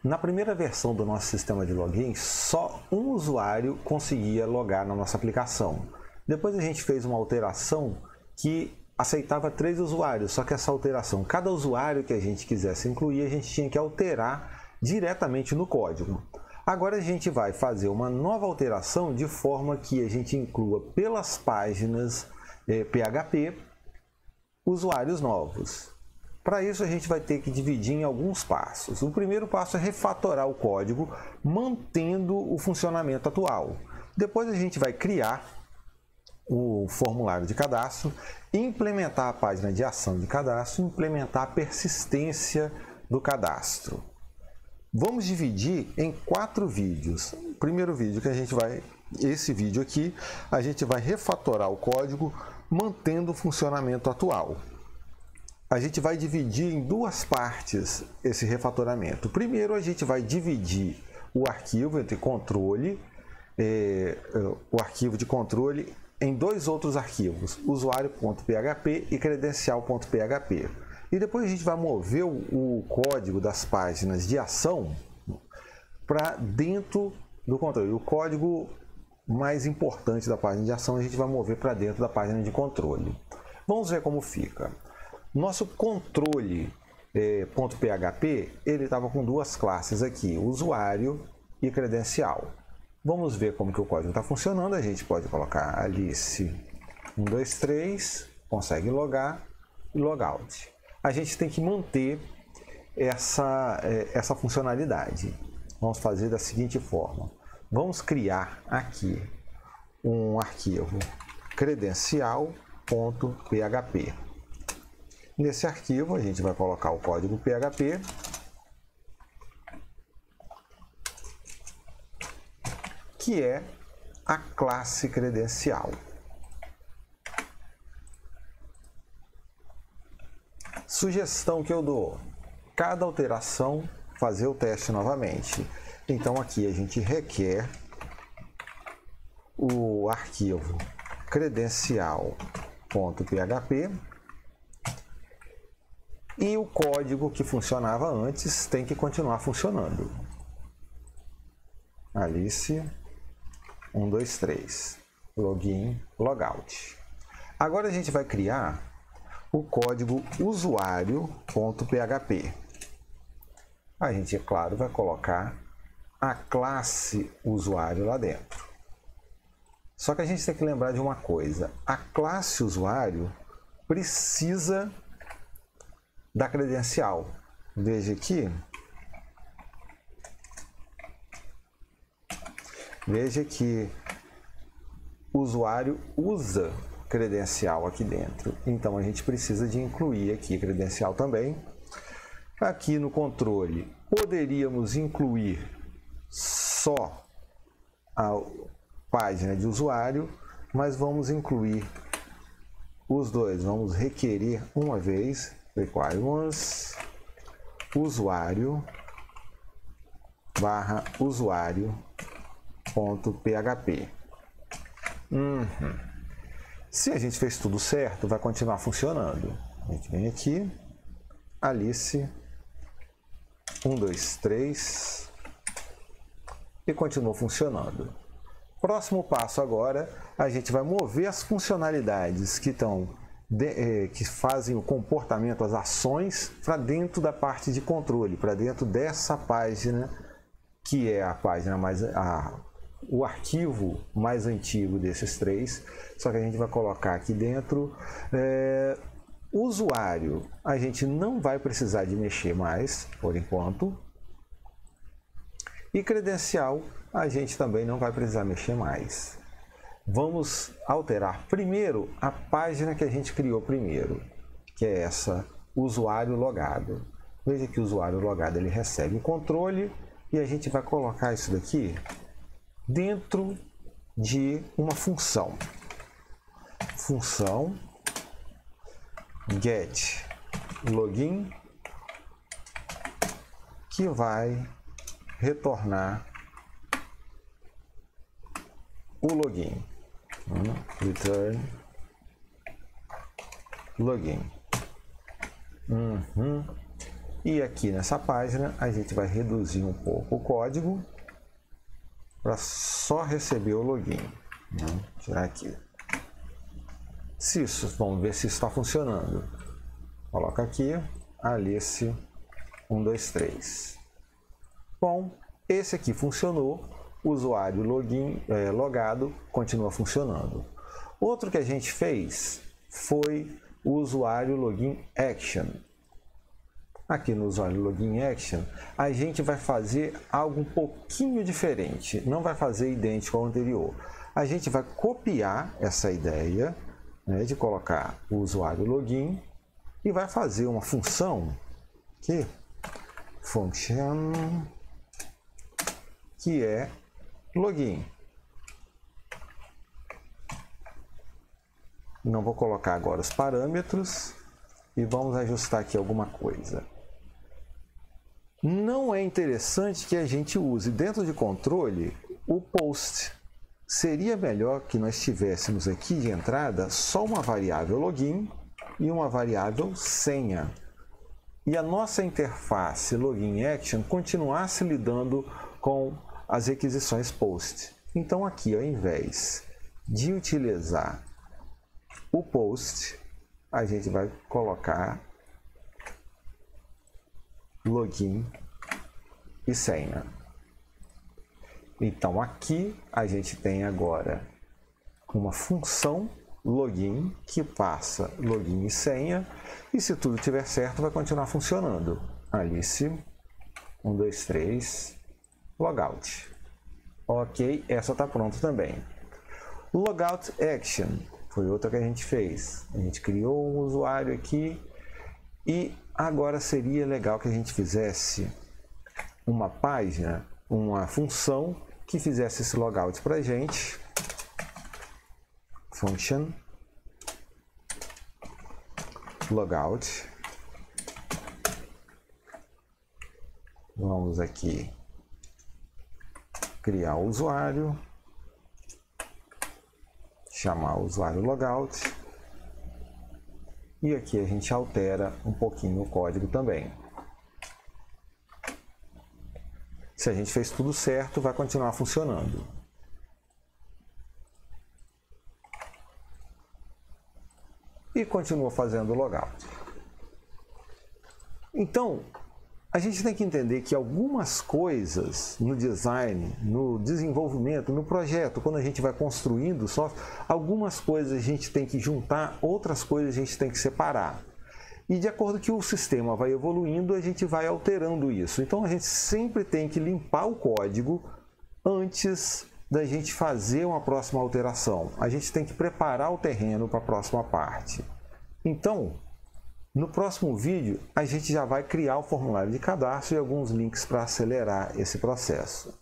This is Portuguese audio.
Na primeira versão do nosso sistema de login, só um usuário conseguia logar na nossa aplicação. Depois a gente fez uma alteração que aceitava 3 usuários, só que essa alteração, cada usuário que a gente quisesse incluir, a gente tinha que alterar diretamente no código. Agora a gente vai fazer uma nova alteração de forma que a gente inclua pelas páginas PHP usuários novos. Para isso a gente vai ter que dividir em alguns passos. O primeiro passo é refatorar o código, mantendo o funcionamento atual. Depois a gente vai criar o formulário de cadastro, implementar a página de ação de cadastro, implementar a persistência do cadastro. Vamos dividir em 4 vídeos. O primeiro vídeo que a gente vai, esse vídeo aqui, a gente vai refatorar o código, mantendo o funcionamento atual. A gente vai dividir em 2 partes esse refatoramento. Primeiro a gente vai dividir o arquivo entre controle, o arquivo de controle em 2 outros arquivos, usuário.php e credencial.php. E depois a gente vai mover o código das páginas de ação para dentro do controle. O código mais importante da página de ação a gente vai mover para dentro da página de controle. Vamos ver como fica. Nosso controle .php, ele estava com 2 classes aqui, usuário e credencial. Vamos ver como que o código está funcionando. A gente pode colocar Alice 123, consegue logar e logout. A gente tem que manter essa funcionalidade. Vamos fazer da seguinte forma. Vamos criar aqui um arquivo credencial.php. Nesse arquivo a gente vai colocar o código PHP, que é a classe credencial. Sugestão que eu dou: cada alteração, fazer o teste novamente. Então aqui a gente requer o arquivo credencial.php e o código que funcionava antes tem que continuar funcionando. Alice 123, login, logout. Agora a gente vai criar o código usuário.php. A gente, é claro, vai colocar a classe usuário lá dentro. Só que a gente tem que lembrar de uma coisa: a classe usuário precisa da credencial. Veja aqui. Veja que o usuário usa credencial aqui dentro. Então a gente precisa de incluir aqui credencial também. Aqui no controle poderíamos incluir só a página de usuário, mas vamos incluir os dois. Vamos requerer uma vez, require once, usuário barra usuário.php. Se a gente fez tudo certo, vai continuar funcionando. A gente vem aqui, Alice 123 e continuou funcionando. Próximo passo agora, a gente vai mover as funcionalidades que fazem o comportamento, as ações, para dentro da parte de controle, para dentro dessa página, que é a página o arquivo mais antigo desses 3, só que a gente vai colocar aqui dentro usuário. A gente não vai precisar de mexer mais, por enquanto. E credencial, a gente também não vai precisar mexer mais. Vamos alterar primeiro a página que a gente criou primeiro, que é essa, usuário logado. Veja que o usuário logado ele recebe o controle e a gente vai colocar isso daqui dentro de uma função. Função get login, que vai retornar o login. Return login. E aqui nessa página a gente vai reduzir um pouco o código para só receber o login. Vou tirar aqui. Vamos ver se isso está funcionando. Coloca aqui, Alice 123. Bom, esse aqui funcionou. O usuário logado continua funcionando. Outro que a gente fez foi o usuário login action. Aqui no usuário login action, a gente vai fazer algo um pouquinho diferente. Não vai fazer idêntico ao anterior. A gente vai copiar essa ideia, né, de colocar o usuário login e vai fazer uma função que function que é login. Não vou colocar agora os parâmetros e vamos ajustar aqui alguma coisa. Não é interessante que a gente use dentro de controle o post. Seria melhor que nós tivéssemos aqui de entrada só uma variável login e uma variável senha. E a nossa interface login action continuasse lidando com as requisições post. Então aqui, ao invés de utilizar o post, a gente vai colocar login e senha. Então aqui a gente tem agora uma função login que passa login e senha, e se tudo estiver certo vai continuar funcionando. Alice 123 logout. Ok, essa está pronta também. Logout action foi outra que a gente fez. A gente criou um usuário aqui e agora seria legal que a gente fizesse uma página, uma função que fizesse esse logout para a gente. Function logout. Vamos aqui criar o usuário, chamar o usuário logout e aqui a gente altera um pouquinho o código também. Se a gente fez tudo certo, vai continuar funcionando. E continua fazendo o logout. Então, a gente tem que entender que algumas coisas no design, no desenvolvimento, no projeto, quando a gente vai construindo software, algumas coisas a gente tem que juntar, outras coisas a gente tem que separar. E de acordo que o sistema vai evoluindo, a gente vai alterando isso. Então a gente sempre tem que limpar o código antes da gente fazer uma próxima alteração. A gente tem que preparar o terreno para a próxima parte. Então, no próximo vídeo, a gente já vai criar o formulário de cadastro e alguns links para acelerar esse processo.